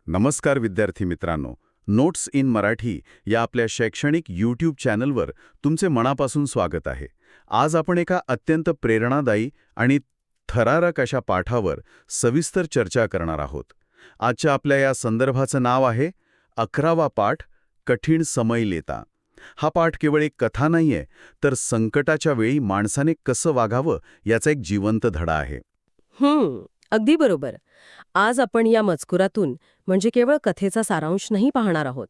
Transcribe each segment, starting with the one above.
नमस्कार विद्यार्थी मित्रांनो. नोट्स इन मराठी या आपल्या शैक्षणिक यूट्यूब चॅनलवर तुमचे मनापासून स्वागत आहे. आज आपण एका अत्यंत प्रेरणादायी आणि थरारक अशा पाठावर सविस्तर चर्चा करणार आहोत. आजच्या आपल्या या संदर्भाचं नाव आहे 11वा पाठ, कठीण समय लेता. हा पाठ केवळ एक कथा नाहीये, तर संकटाच्या वेळी माणसाने कसं वागावं याचा एक जिवंत धडा आहे. अगदी बरोबर. आज आपण या मजकुरातून म्हणजे केवळ कथेचा सारांश नाही पाहणार आहोत,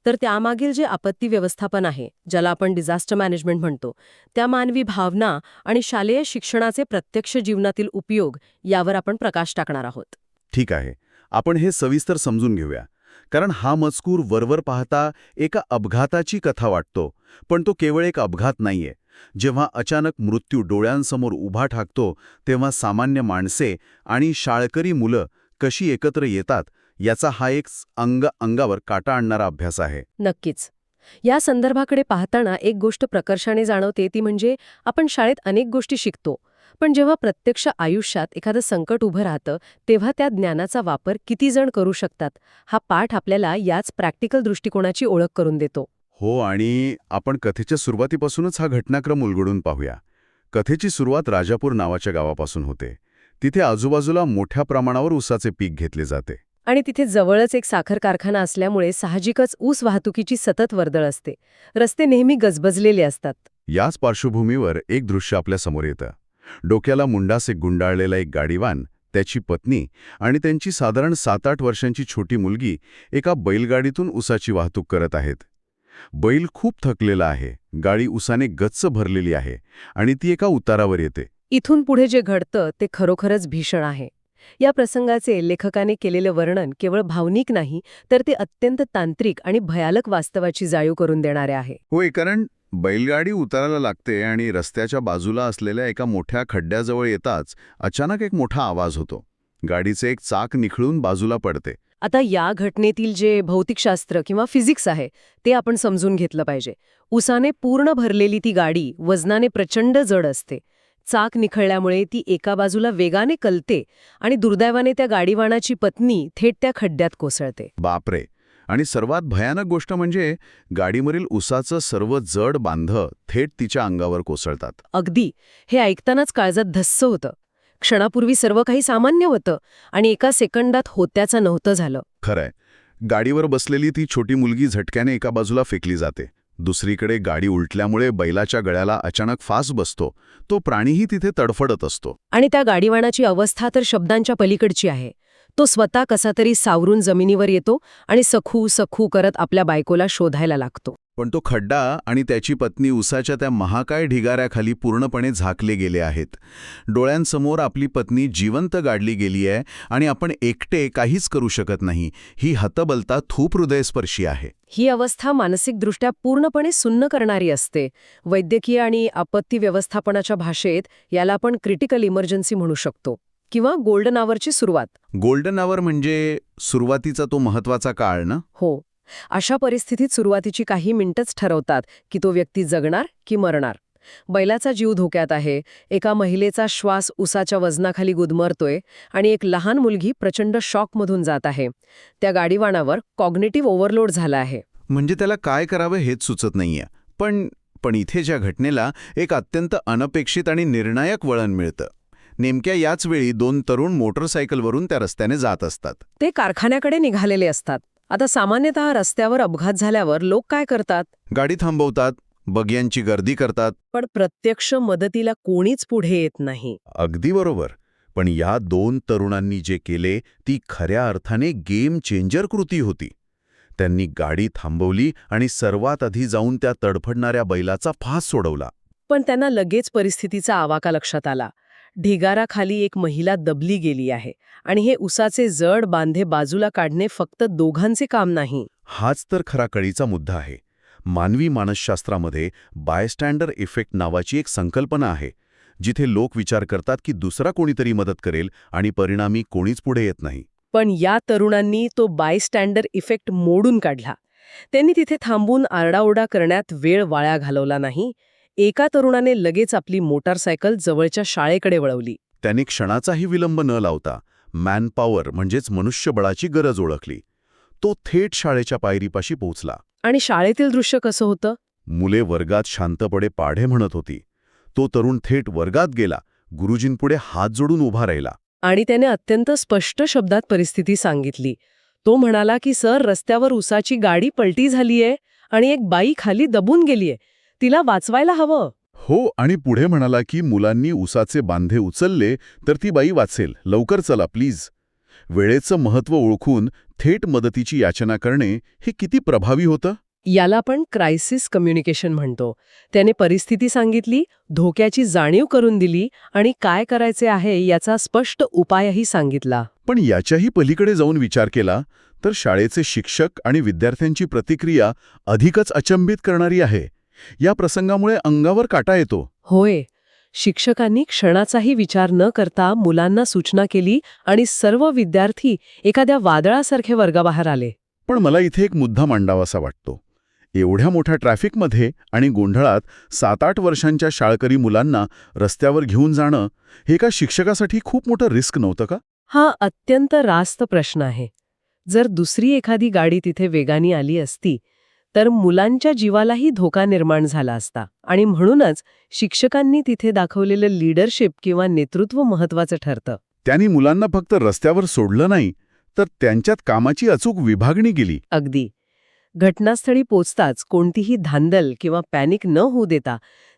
तर त्यामागील जे आपत्ती व्यवस्थापन आहे, ज्याला आपण डिझास्टर मॅनेजमेंट म्हणतो, त्या मानवी भावना आणि शालेय शिक्षणाचे प्रत्यक्ष जीवनातील उपयोग यावर आपण प्रकाश टाकणार आहोत. ठीक आहे, आपण हे सविस्तर समजून घेऊया. कारण हा मजकूर वरवर पाहता एका अपघाताची कथा वाटतो, पण तो केवळ एक अपघात नाहीये. जेव्हा अचानक मृत्यू डोळ्यांसमोर उभा ठाकतो, तेव्हा सामान्य माणसे आणि शाळकरी मुलं कशी एकत्र येतात याचा हा एक अंगावर काटा आणणारा अभ्यास आहे. नक्कीच. या संदर्भाकडे पाहताना एक गोष्ट प्रकर्षाने जाणवते, ती म्हणजे आपण शाळेत अनेक गोष्टी शिकतो, पण जेव्हा प्रत्यक्ष आयुष्यात एखादं संकट उभं राहतं, तेव्हा त्या ज्ञानाचा वापर किती जण करू शकतात, हा पाठ आपल्याला याच प्रॅक्टिकल दृष्टिकोनाची ओळख करून देतो. हो, आणि आपण कथेच्या सुरुवातीपासूनच हा घटनाक्रम उलगडून पाहूया. कथेची सुरुवात राजापूर नावाच्या गावापासून होते. तिथे आजूबाजूला मोठ्या प्रमाणावर ऊसाचे पीक घेतले जाते. आणि तिथे जवळच एक साखर कारखाना असल्यामुळे साहजिकच ऊस वाहतुकीची सतत वर्दळ असते. रस्ते नेहमी गजबजलेले असतात. याच पार्श्वभूमीवर एक दृश्य आपल्या समोर येतं. डोक्याला मुंडासे गुंडाळलेला एक गाडीवान, त्याची पत्नी आणि त्यांची साधारण 7-8 वर्षांची छोटी मुलगी एका बैलगाडीतून ऊसाची वाहतूक करत आहेत. बैल खूप थकलेला आहे, गाडी ऊसाने गच्च भरलेली आहे आणि ती एका उतारावर येते. इथून पुढे जे घडतं ते खरोखरच भीषण आहे. या प्रसंगाचे लेखकाने केलेले वर्णन केवळ भावनिक नाही, तर ते अत्यंत तांत्रिक आणि भयानक वास्तवाची जाणीव करून देणारे आहे. होय, कारण बैलगाडी उताराला लागते आणि रस्त्याच्या बाजूला असलेल्या एका मोठ्या खड्ड्याजवळ येताच अचानक एक मोठा आवाज होतो. गाडीचे एक चाक निखळून बाजूला पडते. आता या घटनेतील जे भौतिकशास्त्र किंवा फिजिक्स आहे ते आपण समजून घेतलं पाहिजे. उसाने पूर्ण भरलेली ती गाडी वजनाने प्रचंड जड असते. चाक निखळल्यामुळे ती एका बाजूला वेगाने कलते आणि दुर्दैवाने त्या गाडीवानाची पत्नी थेट त्या खड्ड्यात कोसळते. बापरे. आणि सर्वात भयानक गोष्ट म्हणजे गाडीवरील उसाचं सर्व जड बांधं थेट तिच्या अंगावर कोसळतात. अगदी. हे ऐकतानाच काळजात धस्स होतं. क्षणापूर्वी सर्व काही सामान्य होतं आणि एका सेकंदात होत्याचं नव्हतं झालं. खरंय. गाडीवर बसलेली ती छोटी मुलगी झटक्याने एका बाजूला फेकली जाते. दुसरीकडे गाडी उलटल्यामुळे बैलाच्या गळ्याला अचानक फास बसतो. तो प्राणीही तिथे तडफडत असतो. आणि त्या गाडीवानाची अवस्था तर शब्दांच्या पलीकडची आहे. तो स्वतः कसा तरी सावरून जमिनीवर येतो आणि सखू सखू करत आपल्या बायकोला शोधायला लागतो. पण तो खड्डा आणि त्याची पत्नी उसाच्या त्या महाकाय ढिगाऱ्याखाली पूर्णपणे झाकले गेले आहेत. डोळ्यांसमोर आपली पत्नी जिवंत गाडली गेली आहे आणि आपण एकटे काहीच करू शकत नाही. ही हतबलता खूप हृदयस्पर्शी आहे. ही अवस्था मानसिकदृष्ट्या पूर्णपणे सुन्न करणारी असते. वैद्यकीय आणि आपत्ती व्यवस्थापनाच्या भाषेत याला आपण क्रिटिकल इमर्जन्सी म्हणू शकतो किंवा गोल्डन आवरची सुरुवात. गोल्डन आवर म्हणजे सुरुवातीचा तो महत्वाचा काळ ना? हो. अशा परिस्थितीत सुरुवातीची काही मिनिटच ठरवतात की तो व्यक्ती जगणार की मरणार. बैलाचा जीव धोक्यात आहे, एका महिलेचा श्वास उसाच्या वजनाखाली गुदमरतोय आणि एक लहान मुलगी प्रचंड शॉकमधून जात आहे. त्या गाडीवानावर कॉग्निटिव्ह ओव्हरलोड झाला आहे. म्हणजे त्याला काय करावं हेच सुचत नाहीये. पण इथे ज्या घटनेला एक अत्यंत अनपेक्षित आणि निर्णायक वळण मिळतं. नेमक्या याच वेळी 2 तरुण मोटरसायकलवरून त्या रस्त्याने जात असतात. ते कारखान्याकडे निघालेले असतात. आता सामान्यतः रस्त्यावर अपघात झाल्यावर लोक काय करतात? गाडी थांबवतात, बग्यांची गर्दी करतात. पण प्रत्यक्ष मदतीला कोणीच पुढे येत नाही. अगदी बरोबर. पण या 2 तरुणांनी जे केले ती खऱ्या अर्थाने गेम चेंजर कृती होती. त्यांनी गाडी थांबवली आणि सर्वात आधी जाऊन त्या तडफडणाऱ्या बैलाचा फास सोडवला. पण त्यांना लगेच परिस्थितीचा आवाका लक्षात आला. ढिगाराखाली एक महिला दबली गेली आहे आणि हे उसाचे जड बांधे बाजूला काढणे फक्त दोघांचे काम नाही. हाच तर खरा कळीचा मुद्दा आहे. मानवी मानसशास्त्रामध्ये बायस्टँडर इफेक्ट नावाची एक संकल्पना आहे, जिथे लोक विचार करतात की दुसरा कोणीतरी मदत करेल आणि परिणामी कोणीच पुढे येत नाही. पण या तरुणांनी तो बायस्टँडर इफेक्ट मोडून काढला. त्यांनी तिथे थांबून आरडाओरडा करण्यात वेळ वाया घालवला नाही. एका तरुणाने लगेच आपली मोटारसायकल जवळच्या शाळेकडे वळवली. त्याने क्षणाचाही विलंब न लावता मॅनपॉवर म्हणजेच मनुष्यबळाची गरज ओळखली. तो थेट शाळेच्या पायरीपाशी पोहोचला. आणि शाळेतील दृश्य कसं होतं? मुले वर्गात शांतपणे पाढे म्हणत होती. तो तरुण थेट वर्गात गेला, गुरुजींपुढे हात जोडून उभा राहिला. आणि त्याने अत्यंत स्पष्ट शब्दात परिस्थिती सांगितली. तो म्हणाला की सर, रस्त्यावर उसाची गाडी पलटी झालीये आणि एक बाई खाली दबून गेलीये. तिला वाचवायला हवं. हो, आणि पुढे म्हणाला की मुलांनी उसाचे बांधे उचलले तर ती बाई वाचेल. लवकर चला प्लीज. वेळेचं महत्त्व ओळखून थेट मदतीची याचना करणे हे किती प्रभावी होतं. याला आपण क्रायसिस कम्युनिकेशन म्हणतो. त्याने परिस्थिती सांगितली, धोक्याची जाणीव करून दिली आणि काय करायचे आहे याचा स्पष्ट उपायही सांगितला. पण याच्याही पलीकडे जाऊन विचार केला तर शाळेचे शिक्षक आणि विद्यार्थ्यांची प्रतिक्रिया अधिकच अचंबित करणारी आहे. या प्रसंगामुळे अंगावर काटा येतो. होय, शिक्षकांनी क्षणाचाही विचार न करता मुलांना सूचना केली आणि सर्व विद्यार्थी एखाद्या वादळासारखे वर्गाबाहेर आले. पण मला इथे एक मुद्दा मांडावासा वाटतो. एवढ्या मोठ्या ट्रॅफिकमध्ये आणि गोंधळात 7-8 वर्षांच्या शाळकरी मुलांना रस्त्यावर घेऊन जाणं हे एका शिक्षकासाठी खूप मोठं रिस्क नव्हतं का? हा अत्यंत रास्त प्रश्न आहे. जर दुसरी एखादी गाडी तिथे वेगाने आली असती तर मुलांच्या जीवालाही धोका निर्माण झाला असता. आणि म्हणूनच शिक्षकांनी तिथे दाखवलेलं लीडरशिप किंवा नेतृत्व महत्वाचं ठरतं. त्यांनी मुलांना फक्त रस्त्यावर सोडलं नाही तर त्यांच्यात कामाची अचूक विभागणी केली. अगदी. घटनास्थळी पोचताच कोणतीही धांदल किंवा पॅनिक न होऊ देता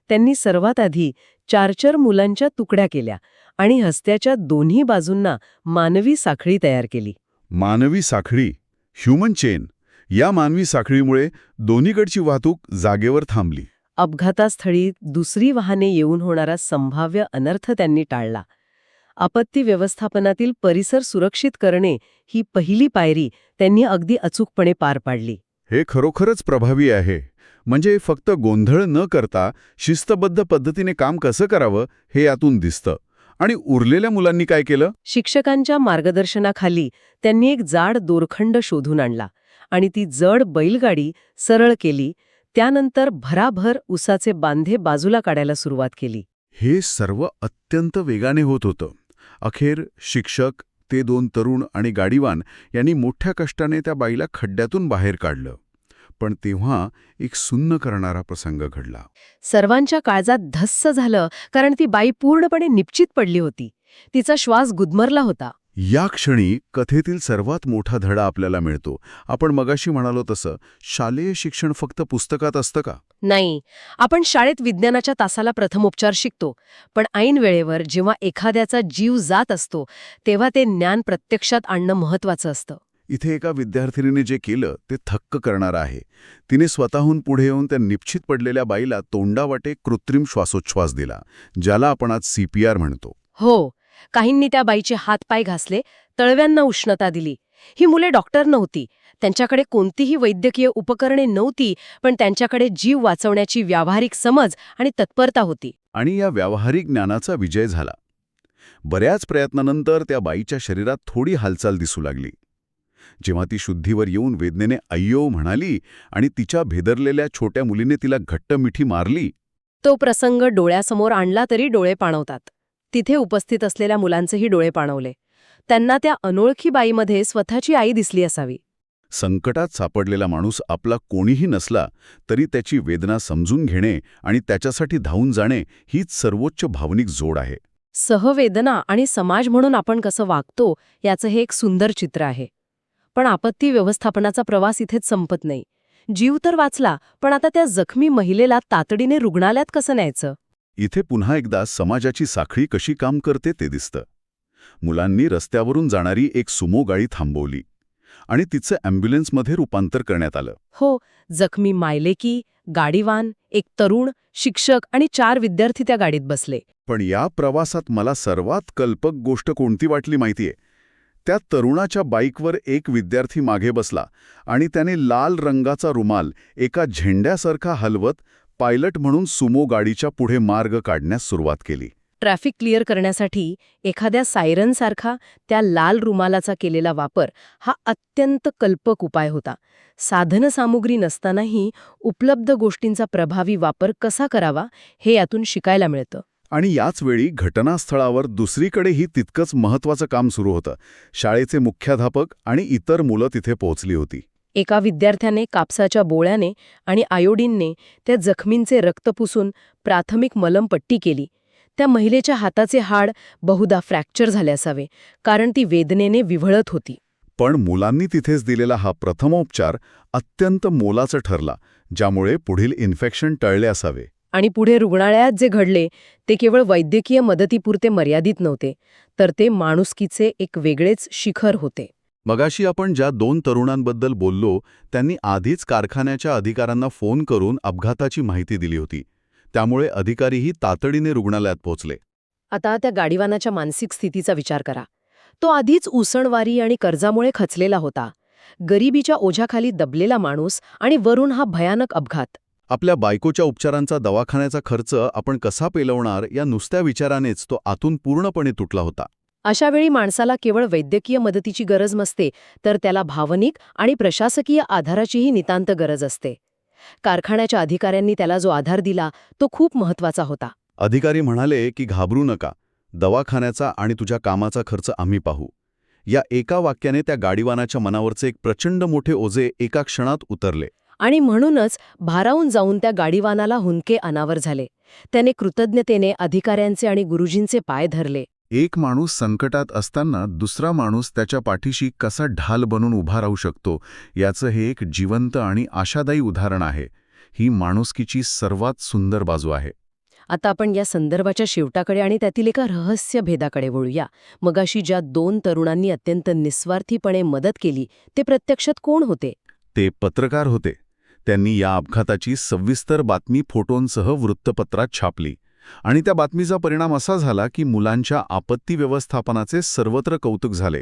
त्यांनी सर्वात आधी 4 मुलांच्या तुकड्या केल्या आणि रस्त्याच्या दोन्ही बाजूंना मानवी साखळी तयार केली. मानवी साखळी, ह्युमन चेन. या मानवी साखळीमुळे दोन्हीकडची वाहतूक जागेवर थांबली. अपघातास्थळी दुसरी वाहने येऊन होणारा संभाव्य अनर्थ त्यांनी टाळला. आपत्ती व्यवस्थापनातील परिसर सुरक्षित करणे ही पहिली पायरी त्यांनी अगदी अचूकपणे पार पाडली. हे खरोखरच प्रभावी आहे. म्हणजे फक्त गोंधळ न करता शिस्तबद्ध पद्धतीने काम कसं करावं हे यातून दिसतं. आणि उरलेल्या मुलांनी काय केलं? शिक्षकांच्या मार्गदर्शनाखाली त्यांनी एक जाड दोरखंड शोधून आणला आणि ती जड बैलगाडी सरळ केली. त्यानंतर भराभर उसाचे बांधे बाजूला काढायला सुरुवात केली. हे सर्व अत्यंत वेगाने होत होतं. अखेर शिक्षक, ते 2 तरुण आणि गाडीवान यांनी मोठ्या कष्टाने त्या बाईला खड्ड्यातून बाहेर काढलं. पण तेव्हा एक सुन्न करणारा प्रसंग घडला. सर्वांच्या काळजात धस्स झालं, कारण ती बाई पूर्णपणे निपचित पडली होती. तिचा श्वास गुदमरला होता. या क्षणी कथेतील सर्वात मोठा धडा आपल्याला मिळतो. आपण मगाशी म्हणालो तसं शालेय शिक्षण फक्त पुस्तकात असतं का? नाही, आपण शाळेत विज्ञानाच्या तासाला प्रथमोपचार शिकतो, पण ऐन वेळेवर जेव्हा एखाद्याचा जीव जात असतो तेव्हा ते ज्ञान प्रत्यक्षात आणणं महत्वाचं असतं. इथे एका विद्यार्थिनीने जे केलं ते थक्क करणारं आहे. तिने स्वतःहून पुढे येऊन त्या निपचित पडलेल्या बाईला तोंडावाटे कृत्रिम श्वासोच्छ्वास दिला, ज्याला आपण आज CPR म्हणतो. हो, काहींनी त्या बाईचे हातपाय घासले, तळव्यांना उष्णता दिली. ही मुले डॉक्टर नव्हती, त्यांच्याकडे कोणतीही वैद्यकीय उपकरणे नव्हती, पण त्यांच्याकडे जीव वाचवण्याची व्यावहारिक समज आणि तत्परता होती. आणि या व्यावहारिक ज्ञानाचा विजय झाला. बऱ्याच प्रयत्नानंतर त्या बाईच्या शरीरात थोडी हालचाल दिसू लागली. जेव्हा ती शुद्धीवर येऊन वेदनेने अय्यो म्हणाली आणि तिच्या भेदरलेल्या छोट्या मुलीने तिला घट्ट मिठी मारली. तो प्रसंग डोळ्यासमोर आणला तरी डोळे पाणवतात. तिथे उपस्थित असलेल्या मुलांचेही डोळे पाणवले. त्यांना त्या अनोळखी बाईमध्ये स्वतःची आई दिसली असावी. संकटात सापडलेला माणूस आपला कोणीही नसला तरी त्याची वेदना समजून घेणे आणि त्याच्यासाठी धावून जाणे हीच सर्वोच्च भावनिक जोड आहे. सहवेदना आणि समाज म्हणून आपण कसं वागतो याचं हे एक सुंदर चित्र आहे. पण आपत्ती व्यवस्थापनाचा प्रवास इथेच संपत नाही. जीव तर वाचला, पण आता त्या जखमी महिलेला तातडीने रुग्णालयात कसं न्यायचं? इथे पुन्हा एकदा समाजाची साखळी कशी काम करते ते दिसतं. मुलांनी रस्त्यावरून जाणारी एक सुमो गाडी थांबवली आणि तिचं ॲम्ब्युलन्समध्ये रूपांतर करण्यात आलं. हो, जखमी मायलेकी, गाडीवान, एक तरुण, शिक्षक आणि 4 विद्यार्थी त्या गाडीत बसले. पण या प्रवासात मला सर्वात कल्पक गोष्ट कोणती वाटली माहितीये? त्या तरुणाच्या बाईकवर एक विद्यार्थी मागे बसला आणि त्याने लाल रंगाचा रुमाल एका झेंड्यासारखा हलवत पायलट म्हणून सुमो गाडीच्या पुढे मार्ग काढण्यास सुरुवात केली. ट्रॅफिक क्लिअर करण्यासाठी एखाद्या सायरनसारखा त्या लाल रुमालाचा केलेला वापर हा अत्यंत कल्पक उपाय होता. साधनसामुग्री नसतानाही उपलब्ध गोष्टींचा प्रभावी वापर कसा करावा हे यातून शिकायला मिळतं. आणि याच वेळी घटनास्थळावर दुसरीकडेही तितकंच महत्त्वाचं काम सुरू होतं. शाळेचे मुख्याध्यापक आणि इतर मुलं तिथे पोहोचली होती. एका विद्यार्थ्याने कापसाच्या बोळ्याने आणि आयोडीनने त्या जखमींचे रक्त पुसून प्राथमिक मलमपट्टी केली. त्या महिलेच्या हाताचे हाड बहुधा फ्रॅक्चर झाले असावे, कारण ती वेदनेने विव्हळत होती. पण मुलांनी तिथेच दिलेला हा प्रथमोपचार अत्यंत मोलाचा ठरला, ज्यामुळे पुढील इन्फेक्शन टळले असावे. आणि पुढे रुग्णालयात जे घडले ते केवळ वैद्यकीय मदतीपुरते मर्यादित नव्हते, तर ते माणुसकीचे एक वेगळेच शिखर होते. मगाशी आपण ज्या 2 तरुणांबद्दल बोललो, त्यांनी आधीच कारखान्याच्या अधिकाऱ्यांना फोन करून अपघाताची माहिती दिली होती. त्यामुळे अधिकारीही तातडीने रुग्णालयात पोहोचले. आता त्या गाडीवानाच्या मानसिक स्थितीचा विचार करा. तो आधीच उसणवारी आणि कर्जामुळे खचलेला होता. गरिबीच्या ओझ्याखाली दबलेला माणूस आणि वरून हा भयानक अपघात. आपल्या बायकोच्या उपचारांचा दवाखान्याचा खर्च आपण कसा पेलवणार या नुसत्या विचारानेच तो आतून पूर्णपणे तुटला होता. अशा वेळी माणसाला केवळ वैद्यकीय मदतीची गरज नसते, तर त्याला भावनिक आणि प्रशासकीय आधाराचीही नितांत गरज असते. कारखान्याच्या अधिकाऱ्यांनी त्याला जो आधार दिला तो खूप महत्वाचा होता. अधिकारी म्हणाले की घाबरू नका, दवाखान्याचा आणि तुझ्या कामाचा खर्च आम्ही पाहू. या एका वाक्याने त्या गाडीवानाच्या मनावरचे एक प्रचंड मोठे ओझे एका क्षणात उतरले. आणि म्हणूनच भारावून जाऊन त्या गाडीवानाला हुंदके अनावर झाले. त्याने कृतज्ञतेने अधिकाऱ्यांचे आणि गुरुजींचे पाय धरले. एक माणूस संकटात असताना दुसरा माणूस त्याच्या पाठीशी कसा ढाल बनून उभा राहू शकतो, याचं हे एक जिवंत आणि आशादायी उदाहरण आहे. ही माणुसकीची सर्वात सुंदर बाजू आहे. आता आपण या संदर्भाच्या शेवटाकडे आणि त्यातील एका रहस्य भेदाकडे वळूया. मगाशी ज्या 2 तरुणांनी अत्यंत निस्वार्थीपणे मदत केली ते प्रत्यक्षात कोण होते? ते पत्रकार होते. त्यांनी या अपघाताची सविस्तर बातमी फोटोंसह वृत्तपत्रात छापली. आणि त्या बातमीचा परिणाम असा झाला की मुलांच्या आपत्ती व्यवस्थापनाचे सर्वत्र कौतुक झाले.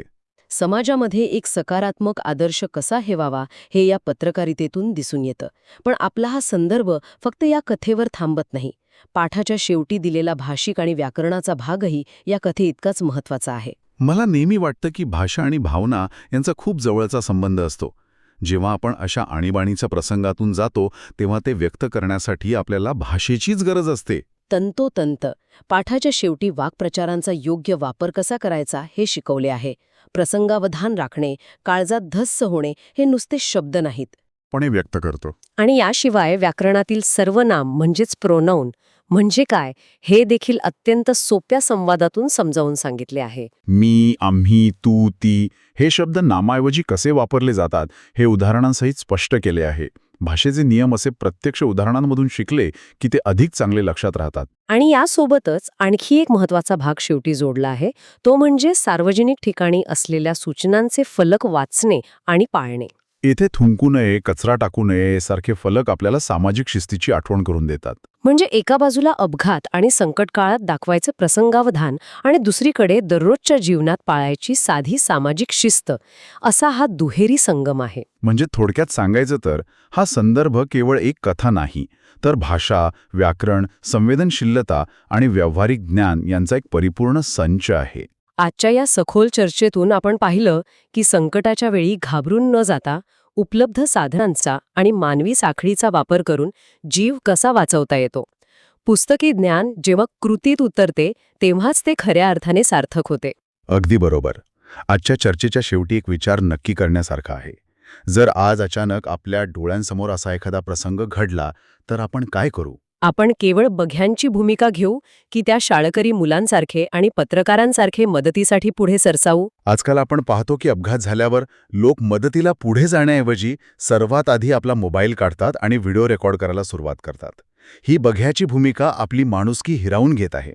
समाजामध्ये एक सकारात्मक आदर्श कसा हेवावा हे या पत्रकारितेतून दिसून येतं. पण आपला हा संदर्भ फक्त या कथेवर थांबत नाही. पाठाच्या शेवटी दिलेला भाषिक आणि व्याकरणाचा भागही या कथेइतकाच महत्वाचा आहे. मला नेहमी वाटतं की भाषा आणि भावना यांचा खूप जवळचा संबंध असतो. जेव्हा आपण अशा आणीबाणीच्या प्रसंगातून जातो तेव्हा ते व्यक्त करण्यासाठी आपल्याला भाषेचीच गरज असते. तंतोतंत पाठाच्या शेवटी वाक्प्रचारांचा योग्य वापर कसा करायचा हे शिकवले आहे. प्रसंगावधान राखणे, काळजात धस्स होणे हे नुसते शब्द नाहीत, पण हे व्यक्त करतो. आणि याशिवाय व्याकरणातील सर्वनाम म्हणजेच प्रोनाऊन म्हणजे काय हे देखील अत्यंत सोप्या संवादातून समजावून सांगितले आहे. मी, आम्ही, तू, ती हे शब्द नामाऐवजी कसे वापरले जातात हे उदाहरणांसहित स्पष्ट केले आहे. भाषेचे नियम असे प्रत्यक्ष उदाहरणांमधून शिकले की ते अधिक चांगले लक्षात राहतात. आणि यासोबतच आणखी एक महत्वाचा भाग शेवटी जोडला आहे, तो म्हणजे सार्वजनिक ठिकाणी असलेल्या सूचनांचे फलक वाचणे आणि पाळणे. येथे थुंकू नये, कचरा टाकू नये सारखे फलक आपल्याला सामाजिक शिस्तीची आठवण करून देतात. म्हणजे एका बाजूला अपघात आणि संकट काळात दाखवायचं प्रसंगावधान आणि दुसरीकडे दररोजच्या जीवनात पाळायची साधी सामाजिक शिस्त, असा हा दुहेरी संगम आहे. म्हणजे थोडक्यात सांगायचं तर हा संदर्भ केवळ एक कथा नाही, तर भाषा, व्याकरण, संवेदनशीलता आणि व्यावहारिक ज्ञान यांचा एक परिपूर्ण संच आहे. आजच्या या सखोल चर्चेतून आपण पाहिलं की संकटाच्या वेळी घाबरून न जाता उपलब्ध साधनांचा आणि मानवी साखळीचा वापर करून जीव कसा वाचवता येतो. पुस्तकी ज्ञान जेव्हा कृतीत उतरते तेव्हाच ते खऱ्या अर्थाने सार्थक होते. अगदी बरोबर. आजच्या चर्चेच्या शेवटी एक विचार नक्की करण्यासारखा आहे. जर आज अचानक आपल्या डोळ्यांसमोर असा एखादा प्रसंग घडला तर आपण काय करू? आपण केवळ बघ्यांची भूमिका घेऊ की त्या शाळकरी मुलांसारखे आणि पत्रकारांसारखे मदतीसाठी पुढे सरसावू? आजकाल आपण पाहतो की अपघात झाल्यावर लोक मदतीला पुढे जाण्याऐवजी सर्वात आधी आपला मोबाईल काढतात आणि व्हिडिओ रेकॉर्ड करायला सुरुवात करतात. ही बघ्याची भूमिका आपली माणुसकी हिरावून घेत आहे.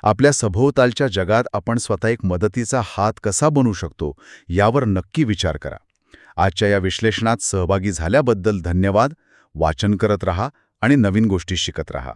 आपल्या सभोवतालच्या जगात आपण स्वतः एक मदतीचा हात कसा बनवू शकतो यावर नक्की विचार करा. आजच्या या विश्लेषणात सहभागी झाल्याबद्दल धन्यवाद. वाचन करत रहा आणि नवीन गोष्टी शिकत रहा.